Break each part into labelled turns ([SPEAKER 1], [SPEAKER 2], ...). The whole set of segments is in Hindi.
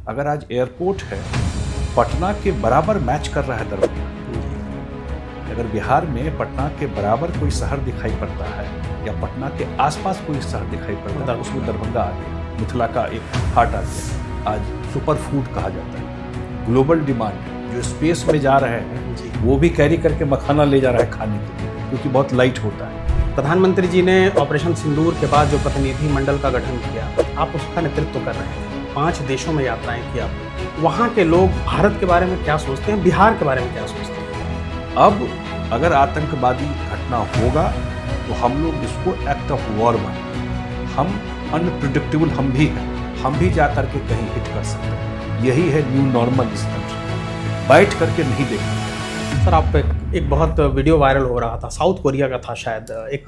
[SPEAKER 1] अगर आज एयरपोर्ट है, पटना के बराबर मैच कर रहा है दरभंगा। अगर बिहार में पटना के बराबर कोई शहर दिखाई पड़ता है या पटना के आसपास कोई शहर दिखाई पड़ता है, उसमें दरभंगा आ गया, मिथिला का एक हार्ट आ गया। आज सुपर फूड कहा जाता है। ग्लोबल डिमांड जो स्पेस में जा रहे हैं वो भी कैरी करके मखाना ले जा रहा है खाने के लिए, क्योंकि बहुत लाइट होता है।
[SPEAKER 2] प्रधानमंत्री जी ने ऑपरेशन सिंदूर के बाद जो प्रतिनिधि मंडल का गठन किया, आप उसका नेतृत्व कर रहे हैं। 5 देशों में यात्राएं की आपने। वहाँ के लोग भारत के बारे में क्या सोचते हैं, बिहार के बारे में क्या सोचते हैं?
[SPEAKER 1] अब अगर आतंकवादी घटना होगा तो हम लोग इसको एक्ट ऑफ वॉर मानेंगे। हम अनप्रिडिक्टेबल हम भी जा करके कहीं हिट कर सकते हैं। यही है न्यू नॉर्मल इस कंट्री। बैठ करके नहीं देखना।
[SPEAKER 2] सर, आप एक बहुत वीडियो वायरल हो रहा था, साउथ कोरिया का था शायद, एक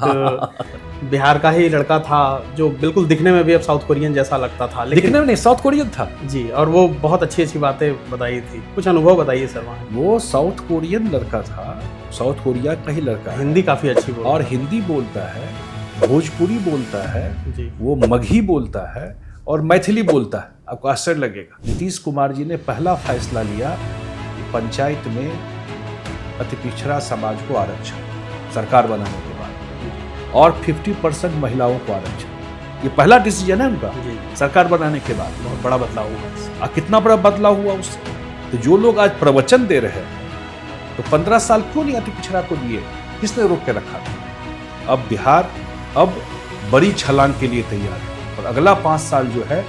[SPEAKER 2] बिहार का ही लड़का था जो बिल्कुल दिखने में भी अब साउथ कोरियन जैसा लगता था, लेकिन
[SPEAKER 1] दिखने में नहीं, साउथ कोरियन था
[SPEAKER 2] जी। और वो बहुत अच्छी बातें बताई थी। कुछ अनुभव बताइए सर वहाँ।
[SPEAKER 1] वो साउथ कोरियन लड़का था, साउथ कोरिया का ही लड़का है।
[SPEAKER 2] हिंदी काफ़ी अच्छी बोलता
[SPEAKER 1] और हिंदी बोलता है, भोजपुरी बोलता है
[SPEAKER 2] जी।
[SPEAKER 1] वो मगही बोलता है और मैथिली बोलता है। आपको आश्चर्य लगेगा। नीतीश कुमार जी ने पहला फैसला लिया कि पंचायत में अति पिछड़ा समाज को आरक्षण सरकार बनाने के बाद, और 50% महिलाओं को आरक्षण। ये पहला डिसीजन है उनका सरकार बनाने के बाद।
[SPEAKER 2] बहुत बड़ा बदलाव हुआ।
[SPEAKER 1] कितना बड़ा बदलाव हुआ उससे। तो जो लोग आज प्रवचन दे रहे हैं तो 15 साल क्यों नहीं अति पिछड़ा को दिए? किसने रोक के रखा था? अब बिहार अब बड़ी छलांग के लिए तैयार है। और अगला 5 साल जो है,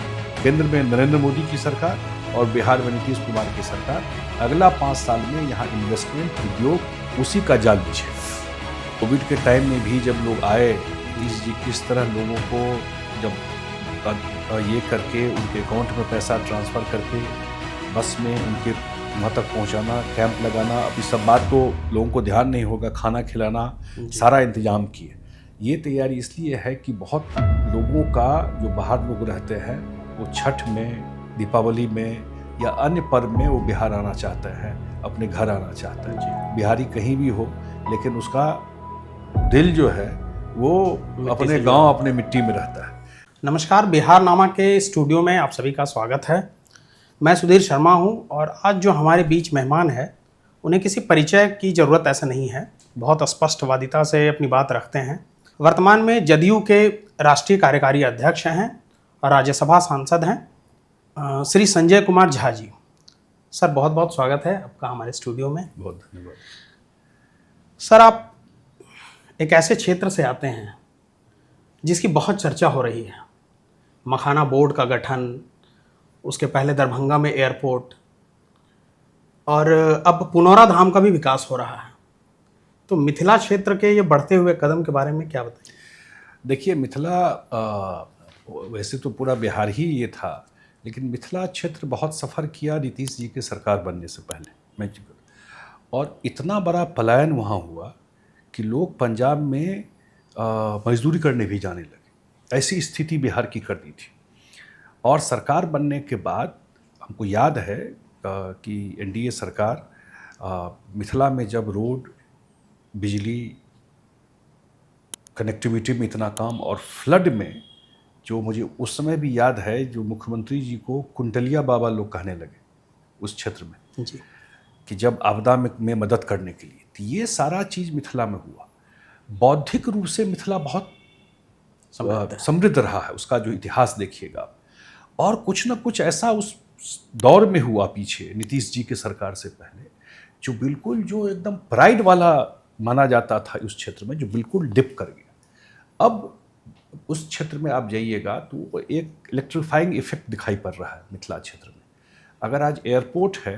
[SPEAKER 1] केंद्र में नरेंद्र मोदी की सरकार और बिहार में नीतीश कुमार की सरकार, अगला 5 साल में यहाँ इन्वेस्टमेंट, उद्योग उसी का जाल बिछेगा। कोविड के टाइम में भी जब लोग आए, नीतीश जी किस तरह लोगों को जब ये करके उनके अकाउंट में पैसा ट्रांसफ़र करके बस में उनके वहाँ तक पहुँचाना, कैंप लगाना, अभी सब बात तो लोगों को ध्यान नहीं होगा, खाना खिलाना, सारा इंतजाम किए। ये तैयारी इसलिए है कि बहुत लोगों का जो बाहर लोग रहते हैं वो छठ में, दीपावली में या अन्य पर्व में वो बिहार आना चाहते हैं, अपने घर आना चाहते हैं। जी, बिहारी कहीं भी हो, लेकिन उसका दिल जो है वो अपने गांव, अपने मिट्टी में रहता है।
[SPEAKER 2] नमस्कार, बिहार नामा के स्टूडियो में आप सभी का स्वागत है। मैं सुधीर शर्मा हूं और आज जो हमारे बीच मेहमान है उन्हें किसी परिचय की ज़रूरत ऐसा नहीं है। बहुत स्पष्टवादिता से अपनी बात रखते हैं। वर्तमान में जदयू के राष्ट्रीय कार्यकारी अध्यक्ष हैं और राज्यसभा सांसद हैं श्री संजय कुमार झा जी। सर, बहुत बहुत स्वागत है आपका हमारे स्टूडियो में।
[SPEAKER 1] बहुत धन्यवाद।
[SPEAKER 2] सर, आप एक ऐसे क्षेत्र से आते हैं जिसकी बहुत चर्चा हो रही है। मखाना बोर्ड का गठन, उसके पहले दरभंगा में एयरपोर्ट, और अब पुनौरा धाम का भी विकास हो रहा है। तो मिथिला क्षेत्र के ये बढ़ते हुए कदम के बारे में क्या बताइए?
[SPEAKER 1] देखिए, मिथिला वैसे तो पूरा बिहार ही ये था, लेकिन मिथिला क्षेत्र बहुत सफ़र किया नीतीश जी के सरकार बनने से पहले। और इतना बड़ा पलायन वहाँ हुआ कि लोग पंजाब में मजदूरी करने भी जाने लगे। ऐसी स्थिति बिहार की कर दी थी। और सरकार बनने के बाद हमको याद है कि एनडीए सरकार मिथिला में जब रोड, बिजली, कनेक्टिविटी में इतना काम, और फ्लड में जो मुझे उस समय भी याद है, जो मुख्यमंत्री जी को कुंटलिया बाबा लोग कहने लगे उस क्षेत्र में
[SPEAKER 2] जी,
[SPEAKER 1] कि जब आपदा में मदद करने के लिए। तो ये सारा चीज़ मिथिला में हुआ। बौद्धिक रूप से मिथिला बहुत समृद्ध रहा है। उसका जो इतिहास देखिएगा, और कुछ ना कुछ ऐसा उस दौर में हुआ पीछे नीतीश जी के सरकार से पहले, जो बिल्कुल जो एकदम प्राइड वाला माना जाता था उस क्षेत्र में, जो बिल्कुल डिप कर गया। अब उस क्षेत्र में आप जाइएगा तो एक इलेक्ट्रीफाइंग इफेक्ट दिखाई पड़ रहा है मिथिला क्षेत्र में। अगर आज एयरपोर्ट है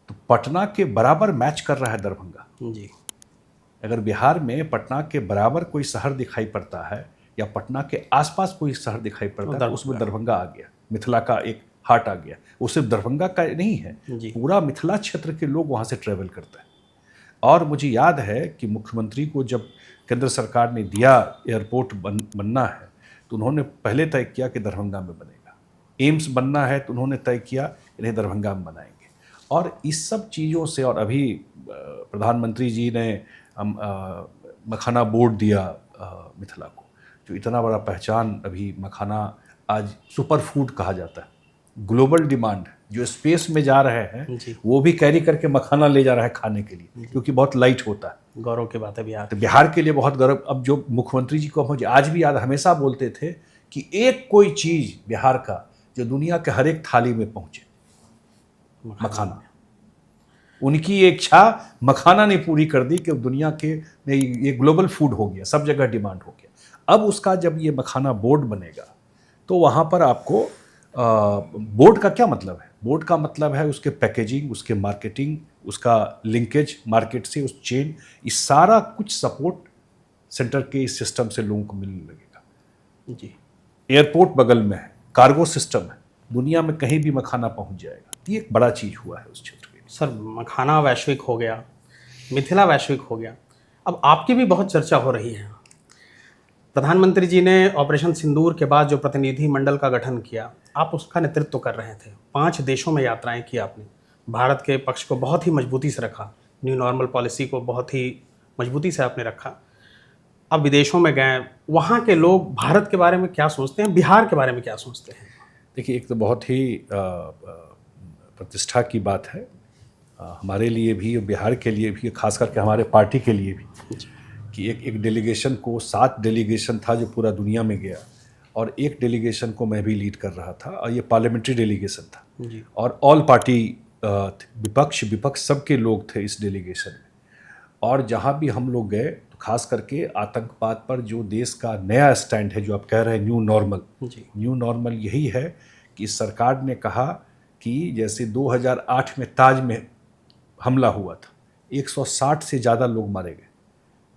[SPEAKER 1] तो पटना के बराबर मैच कर रहा है दरभंगा।
[SPEAKER 2] जी।
[SPEAKER 1] अगर बिहार में पटना के बराबर कोई शहर दिखाई पड़ता है या पटना के आसपास कोई शहर दिखाई पड़ता है, तो उसमें दरभंगा आ गया, मिथिला का एक हार्ट आ गया। वो सिर्फ दरभंगा का नहीं है, पूरा मिथिला क्षेत्र के लोग वहाँ से ट्रैवल करते हैं। और मुझे याद है कि मुख्यमंत्री को जब केंद्र सरकार ने दिया एयरपोर्ट बनना है, तो उन्होंने पहले तय किया कि दरभंगा में बनेगा। एम्स बनना है तो उन्होंने तय किया इन्हें दरभंगा में बनाएंगे। और इस सब चीज़ों से, और अभी प्रधानमंत्री जी ने मखाना बोर्ड दिया मिथिला को, जो इतना बड़ा पहचान, अभी मखाना आज सुपर फूड कहा जाता है। ग्लोबल डिमांड, जो स्पेस में जा रहे हैं
[SPEAKER 2] जी।
[SPEAKER 1] वो भी कैरी करके मखाना ले जा रहा है खाने के लिए, क्योंकि बहुत लाइट होता है।
[SPEAKER 2] गौरव की बात है बिहार।
[SPEAKER 1] तो बिहार के लिए बहुत गर्व। अब जो मुख्यमंत्री जी को मुझे आज भी याद, हमेशा बोलते थे कि एक कोई चीज बिहार का जो दुनिया के हर एक थाली में पहुंचे, मखाना। उनकी एक इच्छा मखाना ने पूरी कर दी कि दुनिया के ये ग्लोबल फूड हो गया, सब जगह डिमांड हो गया। अब उसका जब ये मखाना बोर्ड बनेगा तो वहाँ पर आपको बोर्ड का क्या मतलब है? बोर्ड का मतलब है उसके पैकेजिंग, उसके मार्केटिंग, उसका लिंकेज मार्केट से, उस चेन, इस सारा कुछ सपोर्ट सेंटर के इस सिस्टम से लोगों को मिलने लगेगा।
[SPEAKER 2] जी।
[SPEAKER 1] एयरपोर्ट बगल में है, कार्गो सिस्टम है, दुनिया में कहीं भी मखाना पहुंच जाएगा। ये एक बड़ा चीज़ हुआ है उस क्षेत्र के लिए।
[SPEAKER 2] सर, मखाना वैश्विक हो गया, मिथिला वैश्विक हो गया, अब आपकी भी बहुत चर्चा हो रही है। प्रधानमंत्री जी ने ऑपरेशन सिंदूर के बाद जो प्रतिनिधि मंडल का गठन किया, आप उसका नेतृत्व कर रहे थे। 5 देशों में यात्राएं की आपने, भारत के पक्ष को बहुत ही मजबूती से रखा, न्यू नॉर्मल पॉलिसी को बहुत ही मजबूती से आपने रखा। अब विदेशों में गए, वहाँ के लोग भारत के बारे में क्या सोचते हैं, बिहार के बारे में क्या सोचते हैं?
[SPEAKER 1] देखिए, एक तो बहुत ही प्रतिष्ठा की बात है हमारे लिए भी और बिहार के लिए भी, खास करके हमारे पार्टी के लिए भी, कि एक डेलीगेशन को, 7 डेलीगेशन था जो पूरा दुनिया में गया, और एक डेलीगेशन को मैं भी लीड कर रहा था, और ये पार्लियामेंट्री डेलीगेशन था
[SPEAKER 2] जी।
[SPEAKER 1] और ऑल पार्टी, विपक्ष सबके लोग थे इस डेलीगेशन में। और जहाँ भी हम लोग गए तो खास करके आतंकवाद पर जो देश का नया स्टैंड है, जो आप कह रहे हैं न्यू नॉर्मल, न्यू नॉर्मल यही है कि सरकार ने कहा कि जैसे 2008 में ताज में हमला हुआ था, 160 से ज़्यादा लोग मारे गए,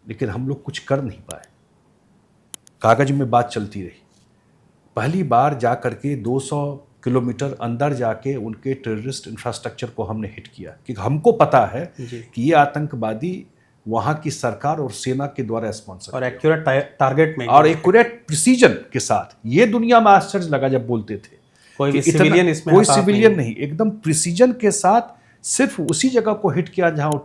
[SPEAKER 1] लेकिन हम लोग कुछ कर नहीं पाए, कागज में बात चलती रही। पहली बार जा करके 200 किलोमीटर अंदर जाके उनके टेररिस्ट इंफ्रास्ट्रक्चर को हमने हिट किया, क्योंकि हमको पता है कि ये आतंकवादी वहाँ की सरकार और सेना के द्वारा स्पॉन्सर
[SPEAKER 2] और एक्यूरेट टारगेट में
[SPEAKER 1] और एक्यूरेट प्रिसीजन के साथ। ये दुनिया में आश्चर्य लगा जब बोलते थे
[SPEAKER 2] कोई भी सिविलियन इसमें,
[SPEAKER 1] कोई सिविलियन नहीं, एकदम प्रिसीजन के साथ सिर्फ उसी जगह को हिट किया जहाँ वो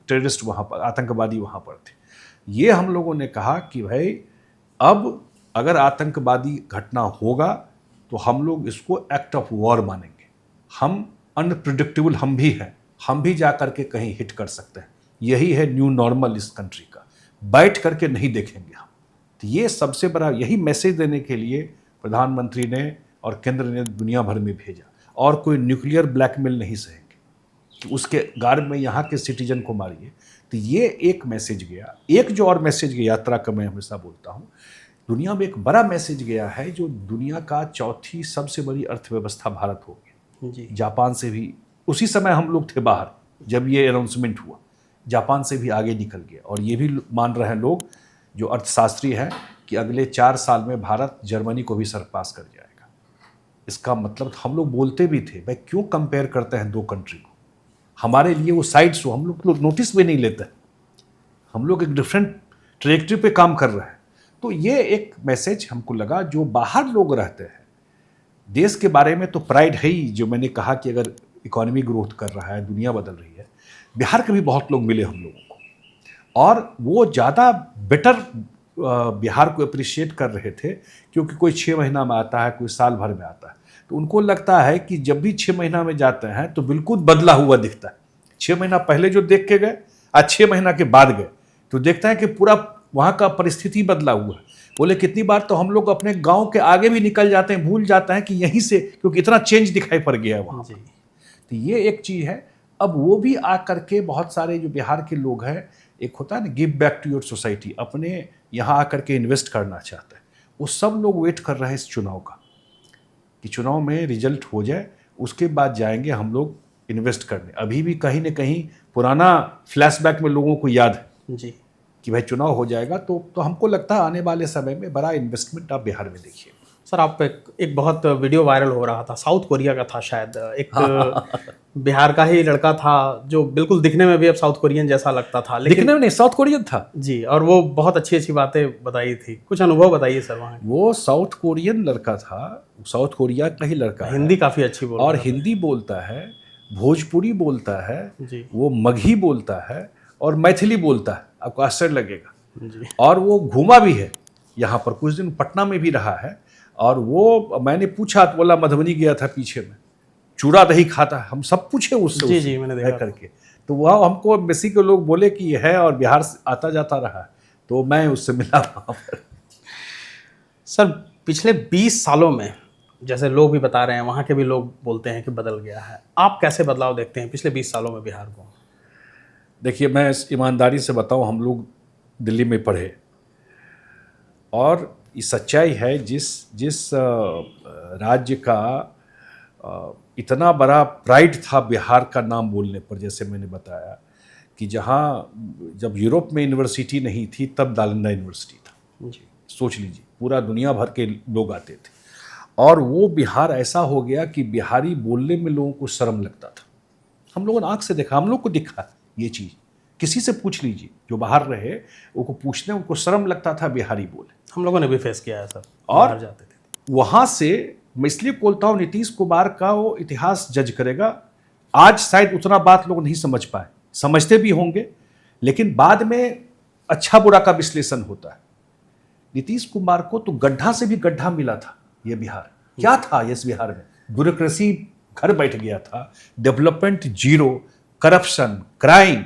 [SPEAKER 1] टेररिस्ट वहाँ पर, आतंकवादी वहाँ पर थे। ये हम लोगों ने कहा कि भाई अब अगर आतंकवादी घटना होगा तो हम लोग इसको एक्ट ऑफ वॉर मानेंगे। हम अनप्रिडिक्टेबल हम भी हैं, हम भी जा करके कहीं हिट कर सकते हैं। यही है न्यू नॉर्मल इस कंट्री का, बैठ करके नहीं देखेंगे हम। तो ये सबसे बड़ा, यही मैसेज देने के लिए प्रधानमंत्री ने और केंद्र ने दुनिया भर में भेजा। और कोई न्यूक्लियर ब्लैकमेल नहीं सहेंगे कि उसके गार्ड में यहाँ के सिटीजन को मारिए। तो ये एक मैसेज गया। एक जो और मैसेज गया यात्रा का, मैं हमेशा बोलता हूँ, दुनिया में एक बड़ा मैसेज गया है, जो दुनिया का 4थी सबसे बड़ी अर्थव्यवस्था भारत हो गया
[SPEAKER 2] जी।
[SPEAKER 1] जापान से भी, उसी समय हम लोग थे बाहर जब ये अनाउंसमेंट हुआ, जापान से भी आगे निकल गया। और ये भी मान रहे हैं लोग जो अर्थशास्त्री हैं कि अगले 4 साल में भारत जर्मनी को भी सरपास कर जाएगा। इसका मतलब हम लोग बोलते भी थे, भाई क्यों कंपेयर करते हैं 2 कंट्री को, हमारे लिए वो साइड शो हम लोग नोटिस भी नहीं लेते, हम लोग एक डिफरेंट ट्रैजेक्टरी पे काम कर रहे हैं। तो ये एक मैसेज हमको लगा, जो बाहर लोग रहते हैं देश के बारे में तो प्राइड है ही, जो मैंने कहा कि अगर इकोनॉमी ग्रोथ कर रहा है, दुनिया बदल रही है। बिहार के भी बहुत लोग मिले हम लोगों को, और वो ज़्यादा बेटर बिहार को अप्रिशिएट कर रहे थे, क्योंकि कोई 6 महीना में आता है, कोई साल भर में आता है, तो उनको लगता है कि जब भी 6 महीना में जाते हैं तो बिल्कुल बदला हुआ दिखता है। 6 महीना पहले जो देख के गए, आज 6 महीना के बाद गए तो देखते हैं कि पूरा वहाँ का परिस्थिति बदला हुआ है। बोले कितनी बार तो हम लोग अपने गांव के आगे भी निकल जाते हैं, भूल जाते हैं कि यहीं से, क्योंकि इतना चेंज दिखाई पड़ गया है वहाँ। तो ये एक चीज़ है। अब वो भी आ करके बहुत सारे जो बिहार के लोग हैं, एक होता है ना give back to your society, अपने यहाँ आकर के इन्वेस्ट करना चाहते हैं, वो सब लोग वेट कर रहे हैं इस चुनाव का, कि चुनाव में रिजल्ट हो जाए, उसके बाद जाएंगे हम लोग इन्वेस्ट करने। अभी भी कहीं ना कहीं पुराना फ्लैशबैक में लोगों को याद है
[SPEAKER 2] जी
[SPEAKER 1] कि भाई चुनाव हो जाएगा तो हमको लगता है आने वाले समय में बड़ा इन्वेस्टमेंट आप बिहार में देखिए।
[SPEAKER 2] सर, आप एक बहुत वीडियो वायरल हो रहा था, साउथ कोरिया का था शायद, एक बिहार का ही लड़का था जो बिल्कुल दिखने में भी अब साउथ कोरियन जैसा लगता था, लेकिन
[SPEAKER 1] दिखने में नहीं, साउथ कोरियन था
[SPEAKER 2] जी, और वो बहुत अच्छी अच्छी बातें बताई थी। कुछ अनुभव बताइए सर वहाँ।
[SPEAKER 1] वो साउथ कोरियन लड़का था, साउथ कोरिया का ही लड़का,
[SPEAKER 2] हिंदी काफ़ी अच्छी बोलता
[SPEAKER 1] और हिंदी बोलता है, भोजपुरी बोलता है
[SPEAKER 2] जी,
[SPEAKER 1] वो मगही बोलता है और मैथिली बोलता है, आपको आश्चर्य लगेगा
[SPEAKER 2] जी।
[SPEAKER 1] और वो घूमा भी है यहाँ पर, कुछ दिन पटना में भी रहा है, और वो मैंने पूछा तो बोला मधुबनी गया था पीछे में, चूड़ा दही खाता है, हम सब पूछे उससे
[SPEAKER 2] जी
[SPEAKER 1] उससे
[SPEAKER 2] जी, मैंने
[SPEAKER 1] है
[SPEAKER 2] देखा
[SPEAKER 1] करके। तो वह हमको एम्बेसी के लोग बोले कि ये है, और बिहार से आता जाता रहा है, तो मैं उससे मिला वहाँ पर।
[SPEAKER 2] सर पिछले 20 सालों में, जैसे लोग भी बता रहे हैं, वहाँ के भी लोग बोलते हैं कि बदल गया है, आप कैसे बदलाव देखते हैं पिछले 20 सालों में बिहार को?
[SPEAKER 1] देखिए, मैं ईमानदारी से बताऊं, हम लोग दिल्ली में पढ़े, और ये सच्चाई है, जिस जिस राज्य का इतना बड़ा प्राइड था बिहार का नाम बोलने पर, जैसे मैंने बताया कि जहाँ जब यूरोप में यूनिवर्सिटी नहीं थी तब नालंदा यूनिवर्सिटी था।
[SPEAKER 2] जी
[SPEAKER 1] सोच लीजिए, पूरा दुनिया भर के लोग आते थे, और वो बिहार ऐसा हो गया कि बिहारी बोलने में लोगों को शर्म लगता था। हम लोगों ने आँख से देखा, हम लोग को दिखा ये चीज़, किसी से पूछ लीजिए जो बाहर रहे, उनको पूछने, उनको शर्म लगता था बिहारी बोले।
[SPEAKER 2] हम लोगों ने भी फेस किया है सर,
[SPEAKER 1] और
[SPEAKER 2] बाहर जाते थे।
[SPEAKER 1] वहाँ से मैं इसलिए बोलता हूँ, नीतीश कुमार का वो इतिहास जज करेगा। आज शायद उतना बात लोग नहीं समझ पाए, समझते भी होंगे, लेकिन बाद में अच्छा बुरा का विश्लेषण होता है। नीतीश कुमार को तो गड्ढा से भी गड्ढा मिला था ये बिहार। क्या था इस बिहार में? ब्यूरोक्रेसी घर बैठ गया था, डेवलपमेंट जीरो, करप्शन, क्राइम,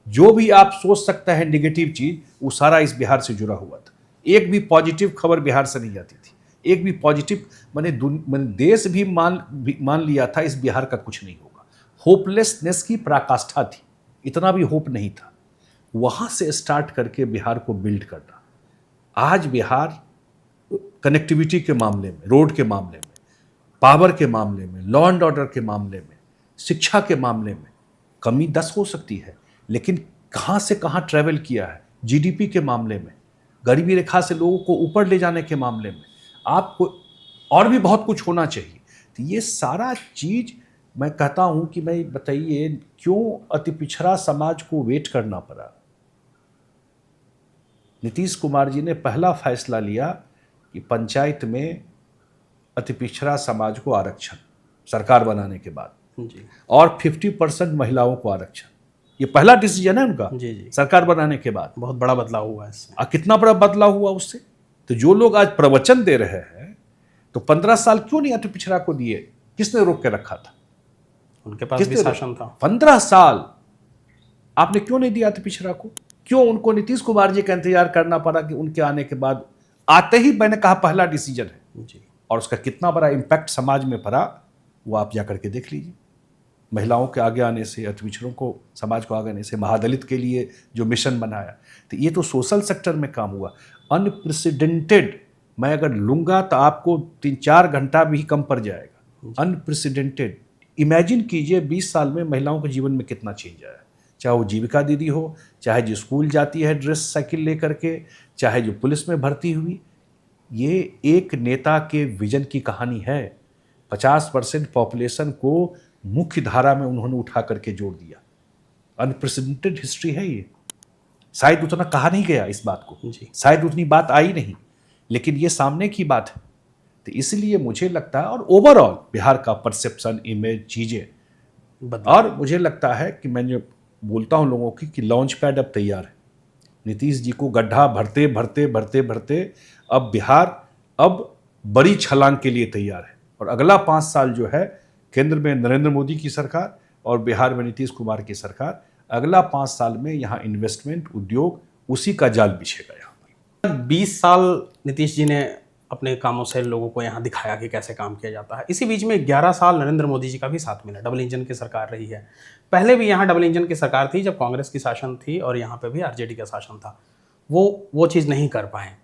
[SPEAKER 1] जो भी आप सोच सकते हैं नेगेटिव चीज, वो सारा इस बिहार से जुड़ा हुआ था। एक भी पॉजिटिव खबर बिहार से नहीं आती थी, एक भी पॉजिटिव, मैंने देश भी मान लिया था इस बिहार का कुछ नहीं होगा। होपलेसनेस की पराकाष्ठा थी, इतना भी होप नहीं था। वहां से स्टार्ट करके बिहार को बिल्ड करना, आज बिहार कनेक्टिविटी के मामले में, रोड के मामले में, पावर के मामले में, लॉ एंड ऑर्डर के मामले में, शिक्षा के मामले में कमी 10 हो सकती है, लेकिन कहाँ से कहाँ ट्रैवल किया है। जीडीपी के मामले में, गरीबी रेखा से लोगों को ऊपर ले जाने के मामले में, आपको और भी बहुत कुछ होना चाहिए। तो ये सारा चीज मैं कहता हूं कि मैं बताइए क्यों अति पिछड़ा समाज को वेट करना पड़ा। नीतीश कुमार जी ने पहला फैसला लिया कि पंचायत में अति पिछड़ा समाज को आरक्षण, सरकार बनाने के बाद,
[SPEAKER 2] जी
[SPEAKER 1] और 50% महिलाओं को आरक्षण। ये पहला डिसीजन है उनका
[SPEAKER 2] जी जी,
[SPEAKER 1] सरकार बनाने के बाद।
[SPEAKER 2] बहुत बड़ा बदलाव हुआ है इससे।
[SPEAKER 1] कितना बड़ा बदलाव हुआ उससे। तो जो लोग आज प्रवचन दे रहे हैं, तो 15 साल क्यों नहीं अति पिछड़ा को दिए? किसने रोक के रखा था?
[SPEAKER 2] उनके पास भी शासन था।
[SPEAKER 1] 15 साल आपने क्यों नहीं दिया अति पिछड़ा को? क्यों उनको नीतीश कुमार जी का इंतजार करना पड़ा कि उनके आने के बाद? आते ही मैंने कहा पहला डिसीजन है
[SPEAKER 2] जी,
[SPEAKER 1] और उसका कितना बड़ा इम्पैक्ट समाज में पड़ा वो आप जाकर के देख लीजिए। महिलाओं के आगे आने से, अति पिछड़ों को, समाज को आगे आने से, महादलित के लिए जो मिशन बनाया, तो ये तो सोशल सेक्टर में काम हुआ। अनप्रेसिडेंटेड, मैं अगर लूंगा तो आपको 3-4 घंटा भी कम पड़ जाएगा। अनप्रेसिडेंटेड, इमेजिन कीजिए 20 साल में महिलाओं के जीवन में कितना चेंज आया। चाहे वो जीविका दीदी हो, चाहे जो स्कूल जाती है ड्रेस साइकिल लेकर के, चाहे जो पुलिस में भर्ती हुई। ये एक नेता के विजन की कहानी है। 50% पॉपुलेशन को मुख्य धारा में उन्होंने उठा करके जोड़ दिया। अनप्रेसिडेंटेड हिस्ट्री है ये। शायद उतना कहा नहीं गया इस बात को,
[SPEAKER 2] जी
[SPEAKER 1] शायद उतनी बात आई नहीं, लेकिन ये सामने की बात है। तो इसलिए मुझे लगता है, और ओवरऑल बिहार का परसेप्शन, इमेज, चीज़ें, और मुझे लगता है कि मैं जो बोलता हूँ लोगों की कि लॉन्च पैड अब तैयार है। नीतीश जी को गड्ढा भरते भरते भरते भरते अब बिहार अब बड़ी छलांग के लिए तैयार है। और अगला 5 साल जो है, केंद्र में नरेंद्र मोदी की सरकार और बिहार में नीतीश कुमार की सरकार, अगला 5 साल में यहाँ इन्वेस्टमेंट, उद्योग, उसी का जाल बिछेगा। यहाँ
[SPEAKER 2] 20 साल नीतीश जी ने अपने कामों से लोगों को यहाँ दिखाया कि कैसे काम किया जाता है। इसी बीच में 11 साल नरेंद्र मोदी जी का भी साथ मिला, डबल इंजन की सरकार रही है। पहले भी यहाँ डबल इंजन की सरकार थी जब कांग्रेस की शासन थी, और यहाँ पे भी आरजेडी का शासन था। वो चीज़ नहीं कर पाए।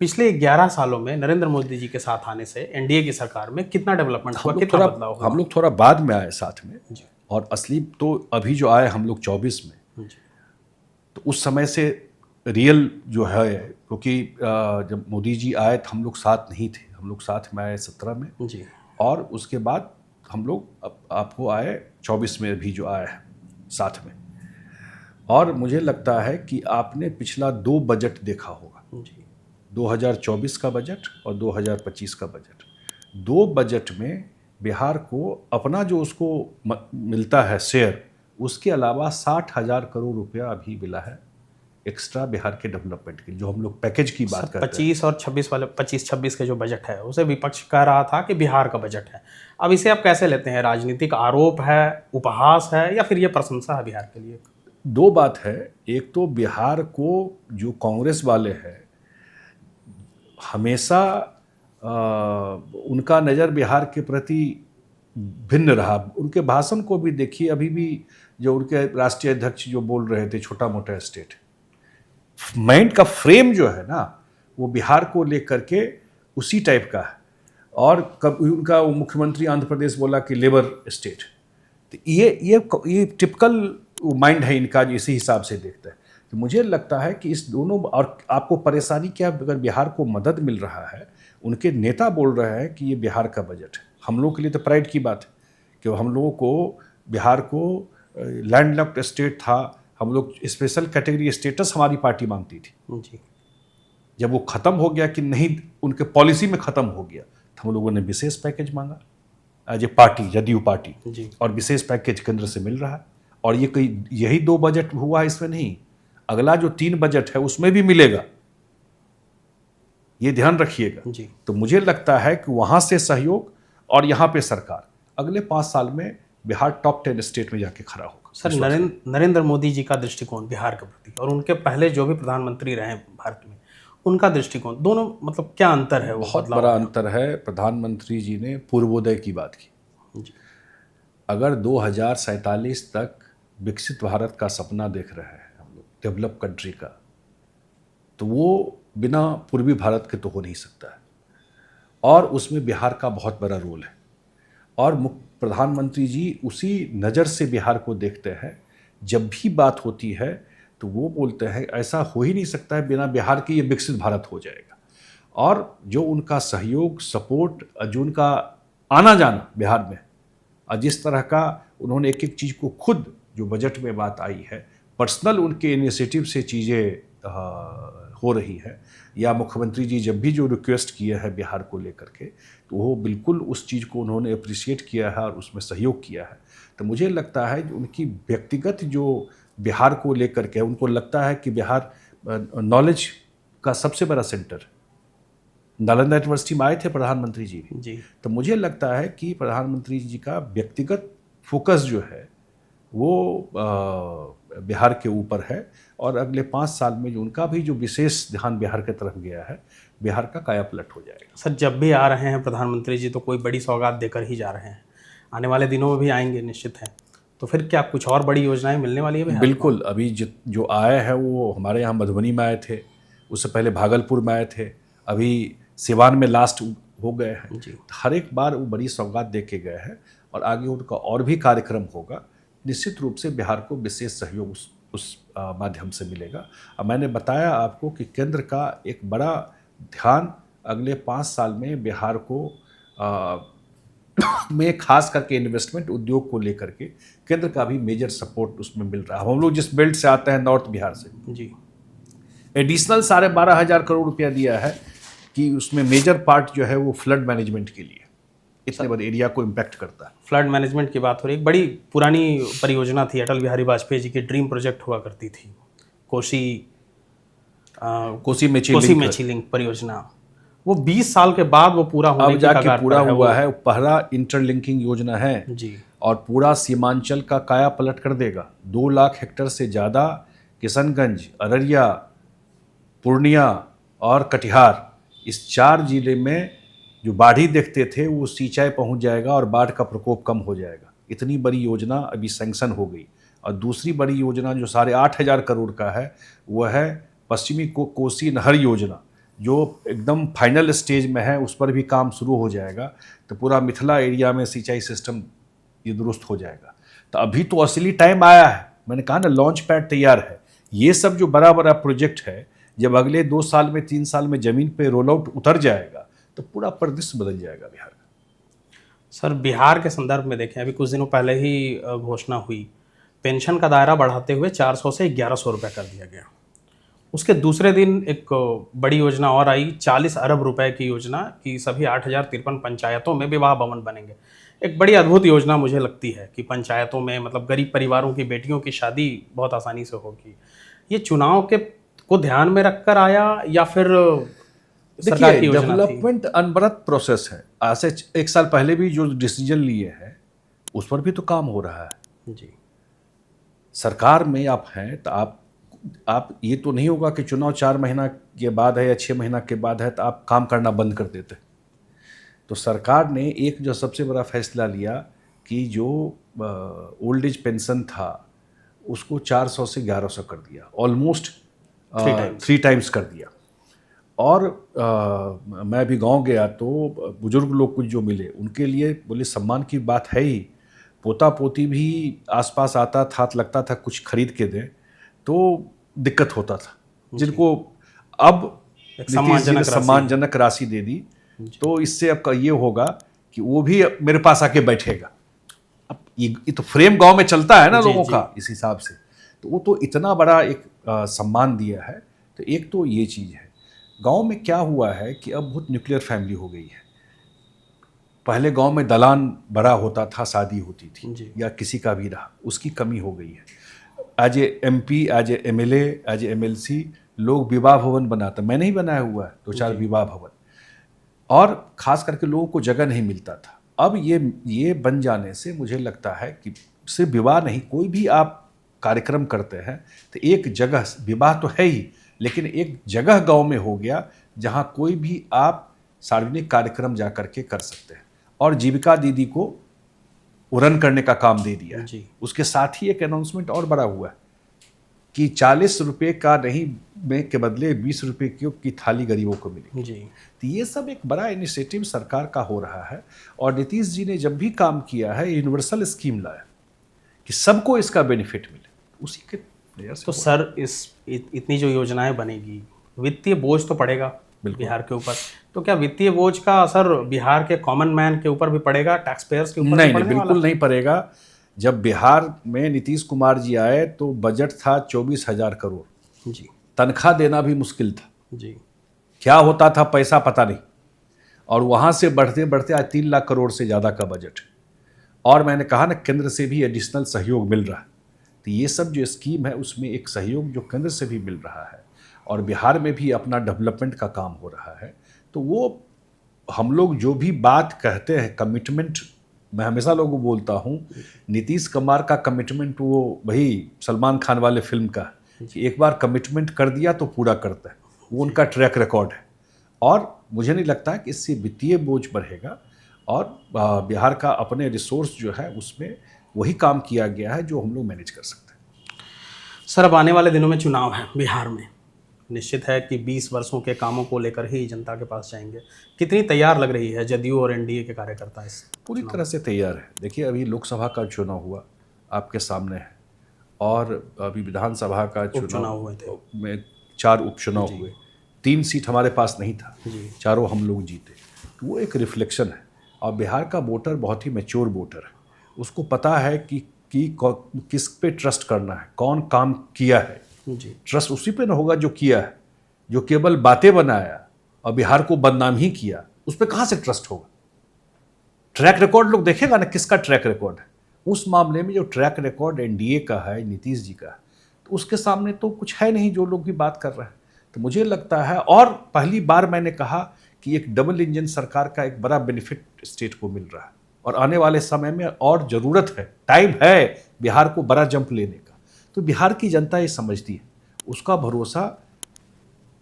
[SPEAKER 2] पिछले 11 सालों में नरेंद्र मोदी जी के साथ आने से एनडीए की सरकार में कितना डेवलपमेंट हुआ, कितना बदलाव हुआ?
[SPEAKER 1] हम लोग थोड़ा बाद में आए साथ में
[SPEAKER 2] जी
[SPEAKER 1] और असली तो अभी जो आए हम लोग 24 में।
[SPEAKER 2] जी
[SPEAKER 1] तो उस समय से रियल जो है, क्योंकि जब मोदी जी आए तो हम लोग साथ नहीं थे, हम लोग साथ में आए 17 में,
[SPEAKER 2] जी
[SPEAKER 1] और उसके बाद हम लोग आपको आए 24 में भी जो आए हैं साथ में। और मुझे लगता है कि आपने पिछला 2 बजट देखा होगा,
[SPEAKER 2] जी
[SPEAKER 1] 2024 का बजट और 2025 का बजट। 2 बजट में बिहार को अपना जो उसको मिलता है शेयर, उसके अलावा 60,000 करोड़ रुपया अभी मिला है एक्स्ट्रा बिहार के डेवलपमेंट के लिए, जो हम लोग पैकेज की बात करते हैं।
[SPEAKER 2] 25 और 26 वाले 25-26 के जो बजट है उसे विपक्ष कह रहा था कि बिहार का बजट है। अब इसे आप कैसे लेते हैं? राजनीतिक आरोप है, उपहास है, या फिर ये प्रशंसा है बिहार के लिए?
[SPEAKER 1] दो बात है। एक तो बिहार को जो कांग्रेस वाले हैं हमेशा उनका नज़र बिहार के प्रति भिन्न रहा। उनके भाषण को भी देखिए, अभी भी जो उनके राष्ट्रीय अध्यक्ष जो बोल रहे थे छोटा मोटा स्टेट, माइंड का फ्रेम जो है ना वो बिहार को लेकर के उसी टाइप का है। और कभी उनका वो मुख्यमंत्री आंध्र प्रदेश बोला कि लेबर स्टेट, तो ये टिपिकल माइंड है इनका, जो इसी हिसाब से देखता है। तो मुझे लगता है कि इस दोनों, और आपको परेशानी क्या, अगर बिहार को मदद मिल रहा है, उनके नेता बोल रहे हैं कि ये बिहार का बजट है। हम लोगों के लिए तो प्राइड की बात है कि हम लोगों को बिहार को लैंडलॉक्ड स्टेट था, हम लोग स्पेशल कैटेगरी स्टेटस हमारी पार्टी मांगती थी
[SPEAKER 2] जी।
[SPEAKER 1] जब वो ख़त्म हो गया कि नहीं, उनके पॉलिसी में ख़त्म हो गया, तो हम लोगों ने विशेष पैकेज मांगा as a party, JDU party
[SPEAKER 2] ji.
[SPEAKER 1] और विशेष पैकेज केंद्र से मिल रहा है। और ये कोई यही 2 बजट हुआ है इसमें नहीं, अगला जो 3 बजट है उसमें भी मिलेगा, ये ध्यान रखिएगा
[SPEAKER 2] जी।
[SPEAKER 1] तो मुझे लगता है कि वहाँ से सहयोग और यहाँ पे सरकार अगले 5 साल में बिहार टॉप 10 स्टेट में जाके खड़ा होगा।
[SPEAKER 2] सर, नरेंद्र मोदी जी का दृष्टिकोण बिहार के प्रति और उनके पहले जो भी प्रधानमंत्री रहे भारत में, उनका दृष्टिकोण, दोनों मतलब क्या अंतर है? वो
[SPEAKER 1] बहुत बड़ा अंतर है। प्रधानमंत्री जी ने पूर्वोदय की बात की
[SPEAKER 2] जी।
[SPEAKER 1] अगर 2047 तक विकसित भारत का सपना देख रहे हैं हम लोग, डेवलप कंट्री का, तो वो बिना पूर्वी भारत के तो हो नहीं सकता है। और उसमें बिहार का बहुत बड़ा रोल है। और प्रधानमंत्री जी उसी नज़र से बिहार को देखते हैं। जब भी बात होती है तो वो बोलते हैं ऐसा हो ही नहीं सकता है, बिना बिहार के ये विकसित भारत हो जाएगा। और जो उनका सहयोग, सपोर्ट, जो उनका आना जाना बिहार में, और जिस तरह का उन्होंने एक एक चीज़ को खुद, जो बजट में बात आई है, पर्सनल उनके इनिशिएटिव से चीज़ें हो रही है, या मुख्यमंत्री जी जब भी जो रिक्वेस्ट किया है बिहार को लेकर के, तो वो बिल्कुल उस चीज़ को उन्होंने अप्रिशिएट किया है और उसमें सहयोग किया है। तो मुझे लगता है कि उनकी व्यक्तिगत जो बिहार को लेकर के, उनको लगता है कि बिहार नॉलेज का सबसे बड़ा सेंटर है। नालंदा यूनिवर्सिटी में आए थे प्रधानमंत्री जी। तो मुझे लगता है कि प्रधानमंत्री जी का व्यक्तिगत फोकस जो है वो बिहार के ऊपर है। और अगले 5 साल में जो उनका भी जो विशेष ध्यान बिहार की तरफ गया है, बिहार का कायापलट हो जाएगा।
[SPEAKER 2] सर, जब भी आ रहे हैं प्रधानमंत्री जी तो कोई बड़ी सौगात देकर ही जा रहे हैं, आने वाले दिनों में भी आएंगे निश्चित है, तो फिर क्या कुछ और बड़ी योजनाएं मिलने वाली है?
[SPEAKER 1] बिल्कुल। अभी जो आए हैं वो हमारे यहाँ मधुबनी में आए थे, उससे पहले भागलपुर में आए थे, अभी सिवान में लास्ट हो गए हैं जी। हर एक बार वो बड़ी सौगात दे के गए हैं और आगे उनका और भी कार्यक्रम होगा। निश्चित रूप से बिहार को विशेष सहयोग उस माध्यम से मिलेगा। अब मैंने बताया आपको कि केंद्र का एक बड़ा ध्यान अगले 5 साल में बिहार को में खास करके इन्वेस्टमेंट, उद्योग को लेकर के केंद्र का भी मेजर सपोर्ट उसमें मिल रहा है। हम लोग जिस बेल्ट से आते हैं नॉर्थ बिहार से
[SPEAKER 2] जी,
[SPEAKER 1] एडिशनल 12,500 करोड़ रुपया दिया है कि उसमें मेजर पार्ट जो है वो फ्लड मैनेजमेंट के लिए, इतने बड़े एरिया को इम्पैक्ट करता है।
[SPEAKER 2] फ्लड मैनेजमेंट की बात हो रही है। एक बड़ी पुरानी परियोजना थी, अटल बिहारी वाजपेयी जी की ड्रीम प्रोजेक्ट हुआ करती थी, कोसी मेची लिंक परियोजना। वो 20 साल के बाद वो पूरा होने
[SPEAKER 1] की कगार पर पूरा हुआ है। पहला इंटरलिंकिंग योजना है
[SPEAKER 2] जी, और
[SPEAKER 1] पूरा सीमांचल का काया पलट कर देगा। 2 लाख हेक्टेयर से ज़्यादा किशनगंज, अररिया, पूर्णिया और कटिहार, इस 4 जिले में जो बाढ़ी देखते थे वो सिंचाई पहुंच जाएगा और बाढ़ का प्रकोप कम हो जाएगा। इतनी बड़ी योजना अभी सैंक्शन हो गई। और दूसरी बड़ी योजना जो 8,500 करोड़ का है वह है पश्चिमी कोसी नहर योजना, जो एकदम फाइनल स्टेज में है, उस पर भी काम शुरू हो जाएगा। तो पूरा मिथिला एरिया में सिंचाई सिस्टम ये दुरुस्त हो जाएगा। तो अभी तो असली टाइम आया है। मैंने कहा ना, लॉन्च पैड तैयार है। ये सब जो बड़ा बड़ा प्रोजेक्ट है, जब अगले 2 साल में 3 साल में ज़मीन पे रोल आउट उतर जाएगा तो पूरा परिदृश्य बदल जाएगा बिहार का।
[SPEAKER 2] सर, बिहार के संदर्भ में देखें, अभी कुछ दिनों पहले ही घोषणा हुई, पेंशन का दायरा बढ़ाते हुए 400 से 1100 रुपये कर दिया गया। उसके दूसरे दिन एक बड़ी योजना और आई, 40 अरब रुपए की योजना कि सभी 8,053 पंचायतों में विवाह भवन बनेंगे। एक बड़ी अद्भुत योजना मुझे लगती है कि पंचायतों में मतलब गरीब परिवारों की बेटियों की शादी बहुत आसानी से होगी। ये चुनाव के को ध्यान में रखकर आया या फिर सरकार की
[SPEAKER 1] देखिए,
[SPEAKER 2] योजना थी?
[SPEAKER 1] डेवलपमेंट अनवरत प्रोसेस है। आज से 1 साल पहले भी जो डिसीजन लिए हैं उस पर भी तो काम हो रहा है।
[SPEAKER 2] जी
[SPEAKER 1] सरकार में आप हैं तो आप ये तो नहीं होगा कि चुनाव 4 महीना के बाद है या 6 महीना के बाद है तो आप काम करना बंद कर देते। तो सरकार ने एक जो सबसे बड़ा फैसला लिया कि जो ओल्ड एज पेंशन था उसको 400 से 1100 कर दिया, ऑलमोस्ट 3 टाइम्स कर दिया। और मैं भी गांव गया तो बुजुर्ग लोग कुछ जो मिले उनके लिए बोले सम्मान की बात है ही, पोता पोती भी आसपास आता था तो लगता था कुछ खरीद के दें तो दिक्कत होता था, जिनको अब नीतीश जी ने सम्मानजनक राशि दे दी। तो इससे अब ये होगा कि वो भी मेरे पास आके बैठेगा। अब ये तो फ्रेम गांव में चलता है ना लोगों का, इस हिसाब से तो वो तो इतना बड़ा एक सम्मान दिया है। तो एक तो ये चीज़ है। गांव में क्या हुआ है कि अब बहुत न्यूक्लियर फैमिली हो गई है। पहले गांव में दलान बड़ा होता था, शादी होती थी या किसी का भी रहा, उसकी कमी हो गई है। आज MP, आज MLA, आज MLC लोग विवाह भवन बनाते, मैंने ही बनाया हुआ है 2-4 विवाह भवन, और खास करके लोगों को जगह नहीं मिलता था। अब ये बन जाने से मुझे लगता है कि सिर्फ विवाह नहीं, कोई भी आप कार्यक्रम करते हैं तो एक जगह, विवाह तो है ही लेकिन एक जगह गांव में हो गया जहां कोई भी आप सार्वजनिक कार्यक्रम जा करके कर सकते हैं। और जीविका दीदी को रन करने का काम दे दिया है। उसके साथ ही एक अनाउंसमेंट और बड़ा हुआ है कि 40 रुपये का नहीं में के बदले 20 रुपये की थाली गरीबों को मिलेगी। तो ये सब एक बड़ा इनिशिएटिव सरकार का हो रहा है। और नीतीश जी ने जब भी काम किया है यूनिवर्सल स्कीम लाया कि सबको इसका बेनिफिट मिले, उसी के
[SPEAKER 2] तो सर इतनी जो योजनाएं बनेगी, वित्तीय बोझ तो पड़ेगा बिहार के ऊपर, तो क्या वित्तीय बोझ का असर बिहार के कॉमन मैन के ऊपर भी पड़ेगा, टैक्स पेयर्स के ऊपर?
[SPEAKER 1] नहीं, बिल्कुल नहीं पड़ेगा। जब बिहार में नीतीश कुमार जी आए तो बजट था 24,000 करोड़ जी, तनख्वाह देना भी मुश्किल था जी, क्या होता था पैसा पता नहीं। और वहाँ से बढ़ते बढ़ते आज 3 लाख करोड़ से ज़्यादा का बजट। और मैंने कहा ना, केंद्र से भी एडिशनल सहयोग मिल रहा है। तो ये सब जो स्कीम है उसमें एक सहयोग जो केंद्र से भी मिल रहा है और बिहार में भी अपना डेवलपमेंट का काम हो रहा है। तो वो हम लोग जो भी बात कहते हैं, कमिटमेंट, मैं हमेशा लोगों को बोलता हूँ, नीतीश कुमार का कमिटमेंट वो वही सलमान खान वाले फिल्म का कि एक बार कमिटमेंट कर दिया तो पूरा करता है, वो उनका ट्रैक रिकॉर्ड है। और मुझे नहीं लगता है कि इससे वित्तीय बोझ बढ़ेगा। और बिहार का अपने रिसोर्स जो है उसमें वही काम किया गया है जो हम लोग मैनेज कर सकते हैं।
[SPEAKER 2] सर, अब आने वाले दिनों में चुनाव है बिहार में, निश्चित है कि 20 वर्षों के कामों को लेकर ही जनता के पास जाएंगे। कितनी तैयार लग रही है जदयू और NDA के कार्यकर्ता? इस
[SPEAKER 1] पूरी तरह से तैयार है। देखिए, अभी लोकसभा का चुनाव हुआ आपके सामने है और अभी विधानसभा का चुनाव
[SPEAKER 2] हुए थे,
[SPEAKER 1] में 4 उपचुनाव हुए। 3 सीट हमारे पास नहीं था, चारों हम लोग जीते। तो वो एक रिफ्लेक्शन है। और बिहार का वोटर बहुत ही मैच्योर वोटर है, उसको पता है कि किस पे ट्रस्ट करना है, कौन काम किया है जी। ट्रस्ट उसी पे ना होगा जो किया है, जो केवल बातें बनाया और बिहार को बदनाम ही किया, उस पर कहाँ से ट्रस्ट होगा? ट्रैक रिकॉर्ड लोग देखेगा ना, किसका ट्रैक रिकॉर्ड है। उस मामले में जो ट्रैक रिकॉर्ड NDA का है, नीतीश जी का, तो उसके सामने तो कुछ है नहीं जो लोग भी बात कर रहे हैं। तो मुझे लगता है, और पहली बार मैंने कहा कि एक डबल इंजन सरकार का एक बड़ा बेनिफिट स्टेट को मिल रहा है और आने वाले समय में और ज़रूरत है, टाइम है बिहार को बड़ा जंप लेने का। तो बिहार की जनता ये समझती है, उसका भरोसा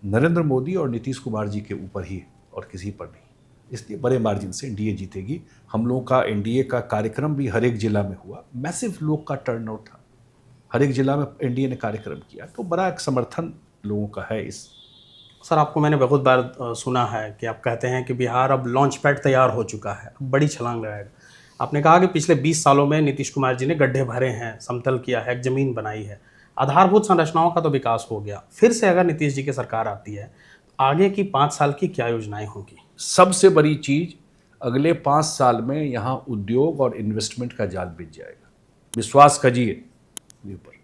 [SPEAKER 1] नरेंद्र मोदी और नीतीश कुमार जी के ऊपर ही है और किसी पर नहीं। इसलिए बड़े मार्जिन से NDA जीतेगी। हम लोगों का NDA का कार्यक्रम भी हर एक जिला में हुआ, मैसिव लोग का टर्नआउट था, हर एक जिला में NDA ने कार्यक्रम किया, तो बड़ा एक समर्थन लोगों का है इस।
[SPEAKER 2] सर, आपको मैंने बहुत बार सुना है कि आप कहते हैं कि बिहार अब लॉन्च पैड तैयार हो चुका है, अब बड़ी छलांग लगाएगा। आपने कहा कि पिछले 20 सालों में नीतीश कुमार जी ने गड्ढे भरे हैं, समतल किया है, ज़मीन बनाई है, आधारभूत संरचनाओं का तो विकास हो गया। फिर से अगर नीतीश जी की सरकार आती है, आगे की 5 साल की क्या योजनाएं होंगी?
[SPEAKER 1] सबसे बड़ी चीज़, अगले 5 साल में यहाँ उद्योग और इन्वेस्टमेंट का जाल बिछ जाएगा। विश्वास करिए ऊपर,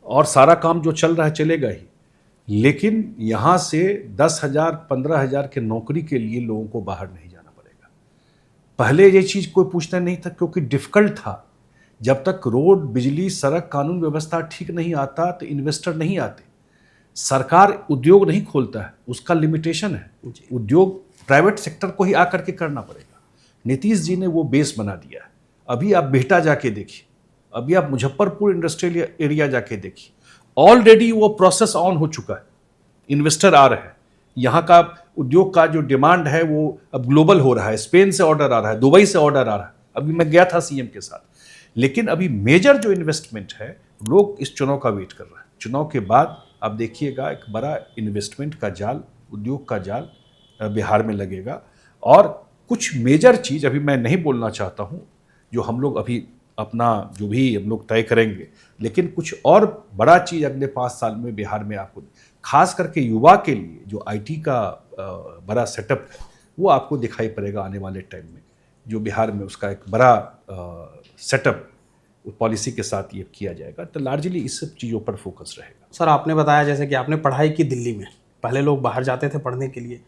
[SPEAKER 1] और सारा काम जो चल रहा है चलेगा ही, लेकिन यहाँ से 10,000 15,000 के नौकरी के लिए लोगों को बाहर नहीं जाना पड़ेगा। पहले ये चीज़ कोई पूछता नहीं था क्योंकि डिफ़िकल्ट था। जब तक रोड, बिजली, सड़क, कानून व्यवस्था ठीक नहीं आता तो इन्वेस्टर नहीं आते। सरकार उद्योग नहीं खोलता है, उसका लिमिटेशन है। उद्योग प्राइवेट सेक्टर को ही आकर के करना पड़ेगा। नीतीश जी ने वो बेस बना दिया है। अभी आप बिहटा जाके देखिए, अभी आप मुजफ्फरपुर इंडस्ट्रियल एरिया जाके देखिए, ऑलरेडी वो प्रोसेस ऑन हो चुका है। इन्वेस्टर आ रहे हैं, यहाँ का उद्योग का जो डिमांड है वो अब ग्लोबल हो रहा है। स्पेन से ऑर्डर आ रहा है, दुबई से ऑर्डर आ रहा है। अभी मैं गया था सीएम के साथ, लेकिन अभी मेजर जो इन्वेस्टमेंट है, लोग इस चुनाव का वेट कर रहे हैं। चुनाव के बाद आप देखिएगा एक बड़ा इन्वेस्टमेंट का जाल, उद्योग का जाल बिहार में लगेगा। और कुछ मेजर चीज़ अभी मैं नहीं बोलना चाहता हूँ, जो हम लोग अभी अपना जो भी हम लोग तय करेंगे, लेकिन कुछ और बड़ा चीज़ अगले 5 साल में बिहार में आपको, खास करके युवा के लिए जो आईटी का बड़ा सेटअप है, वो आपको दिखाई पड़ेगा आने वाले टाइम में। जो बिहार में उसका एक बड़ा सेटअप पॉलिसी के साथ ये किया जाएगा, तो लार्जली इस सब चीज़ों पर फोकस रहेगा।
[SPEAKER 2] सर, आपने बताया जैसे कि आपने पढ़ाई की दिल्ली में, पहले लोग बाहर जाते थे पढ़ने के लिए।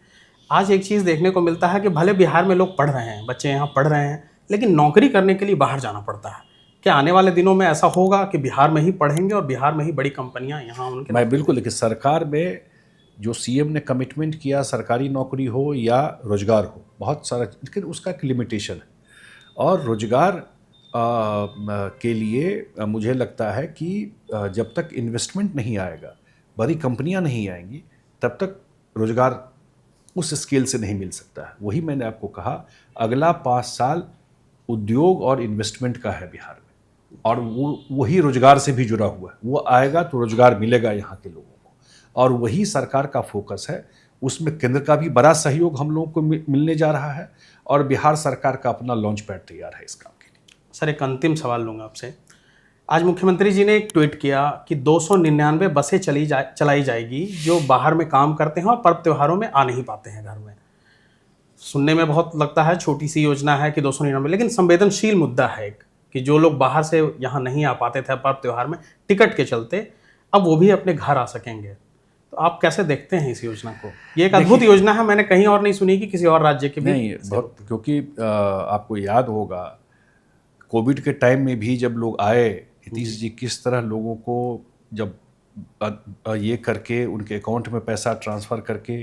[SPEAKER 2] आज एक चीज़ देखने को मिलता है कि भले बिहार में लोग पढ़ रहे हैं, बच्चे यहाँ पढ़ रहे हैं, लेकिन नौकरी करने के लिए बाहर जाना पड़ता है। क्या आने वाले दिनों में ऐसा होगा कि बिहार में ही पढ़ेंगे और बिहार में ही बड़ी कंपनियां यहाँ उनके?
[SPEAKER 1] मैं बिल्कुल, देखिए सरकार में जो सीएम ने कमिटमेंट किया, सरकारी नौकरी हो या रोजगार हो, बहुत सारा, लेकिन उसका एक लिमिटेशन है। और रोजगार के लिए मुझे लगता है कि जब तक इन्वेस्टमेंट नहीं आएगा, बड़ी कंपनियां नहीं आएंगी, तब तक रोजगार उस स्केल से नहीं मिल सकता है। वही मैंने आपको कहा, अगला 5 साल उद्योग और इन्वेस्टमेंट का है बिहार में, और वही रोजगार से भी जुड़ा हुआ है। वो आएगा तो रोजगार मिलेगा यहाँ के लोगों को, और वही सरकार का फोकस है। उसमें केंद्र का भी बड़ा सहयोग हम लोगों को मिलने जा रहा है, और बिहार सरकार का अपना लॉन्च पैड तैयार है इस काम के लिए।
[SPEAKER 2] सर, एक अंतिम सवाल लूँगा आपसे। आज मुख्यमंत्री जी ने एक ट्वीट किया कि 299 बसें चलाई जाएगी जो बाहर में काम करते हैं और पर्व त्योहारों में आ नहीं पाते हैं घर में। सुनने में बहुत लगता है छोटी सी योजना है कि 299, लेकिन संवेदनशील मुद्दा है एक, कि जो लोग बाहर से यहाँ नहीं आ पाते थे पर्व त्योहार में टिकट के चलते, अब वो भी अपने घर आ सकेंगे। तो आप कैसे देखते हैं इस योजना को? ये एक अद्भुत योजना है, मैंने कहीं और नहीं सुनी कि किसी और राज्य के भी।
[SPEAKER 1] नहीं, बहुत, क्योंकि आपको याद होगा कोविड के टाइम में भी जब लोग आए, नीतीश जी किस तरह लोगों को जब ये करके उनके अकाउंट में पैसा ट्रांसफ़र करके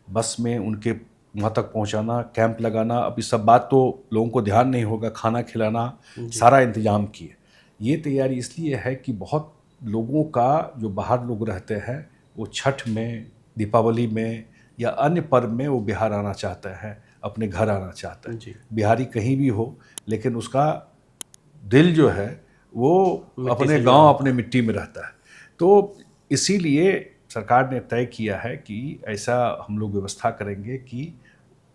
[SPEAKER 1] बस में उनके वहाँ तक पहुँचाना, कैंप लगाना, अब इस सब बात तो लोगों को ध्यान नहीं होगा, खाना खिलाना, सारा इंतजाम किए। ये तैयारी इसलिए है कि बहुत लोगों का जो बाहर लोग रहते हैं, वो छठ में, दीपावली में या अन्य पर्व में वो बिहार आना चाहता है, अपने घर आना चाहता है। बिहारी कहीं भी हो, लेकिन उसका दिल जो है वो अपने गांव, अपने मिट्टी में रहता है। तो इसीलिए सरकार ने तय किया है कि ऐसा हम लोग व्यवस्था करेंगे कि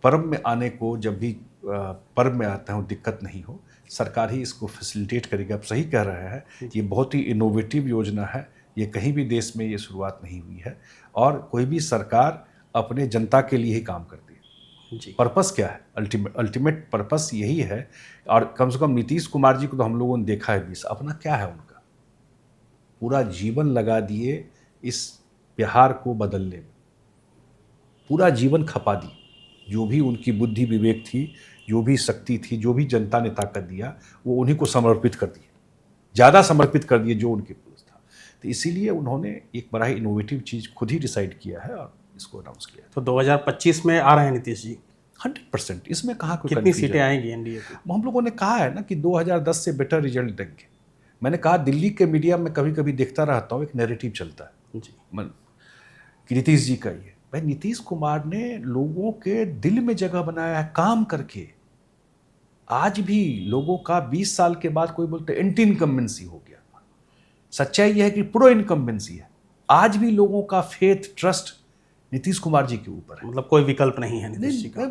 [SPEAKER 1] पर्व में आने को, जब भी पर्व में आते हैं दिक्कत नहीं हो। सरकार ही इसको फैसिलिटेट करेगी। आप सही कह रहे हैं, ये बहुत ही इनोवेटिव योजना है। ये कहीं भी देश में ये शुरुआत नहीं हुई है, और कोई भी सरकार अपने जनता के लिए ही काम करती है। पर्पस क्या है? अल्टीमेट पर्पस यही है। और कम से कम नीतीश कुमार जी को तो हम लोगों ने देखा है, 20 अपना क्या है, उनका पूरा जीवन लगा दिए इस बिहार को बदलने में, पूरा जीवन खपा दी। जो भी उनकी बुद्धि विवेक थी, जो भी शक्ति थी, जो भी जनता ने ताकत दिया, वो उन्हीं को समर्पित कर दिए, ज़्यादा समर्पित कर दिए जो उनके पास था। तो इसीलिए उन्होंने एक बड़ा ही इनोवेटिव चीज़ खुद ही डिसाइड किया है और इसको अनाउंस किया।
[SPEAKER 2] तो 2025 में आ रहे हैं नीतीश जी?
[SPEAKER 1] 100%। इसमें कहाँ कोई
[SPEAKER 2] कितनी सीटें आएंगी एनडीए को?
[SPEAKER 1] हम लोगों ने कहा है ना कि 2010 से बेटर रिजल्ट देंगे। मैंने कहा, दिल्ली के मीडिया में कभी कभी देखता रहता हूँ, एक नैरेटिव चलता है
[SPEAKER 2] जी
[SPEAKER 1] कि नीतीश जी का ये। भाई, नीतीश कुमार ने लोगों के दिल में जगह बनाया है काम करके। आज भी लोगों का 20 साल के बाद कोई बोलते एंटी इनकम्बेंसी हो गया। सच्चाई यह है कि प्रो इनकम्बेंसी है। आज भी लोगों का फेथ, ट्रस्ट नीतीश कुमार जी के ऊपर है।
[SPEAKER 2] मतलब कोई विकल्प नहीं है नीतीश जी का?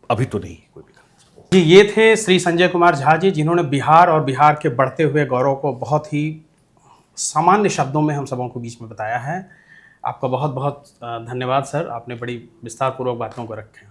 [SPEAKER 1] अभी तो नहीं कोई विकल्प।
[SPEAKER 2] जी, ये थे श्री संजय कुमार झा जी, जिन्होंने बिहार और बिहार के बढ़ते हुए गौरव को बहुत ही सामान्य शब्दों में हम सबों को बीच में बताया है। आपका बहुत बहुत धन्यवाद सर, आपने बड़ी विस्तारपूर्वक बातों को रखे।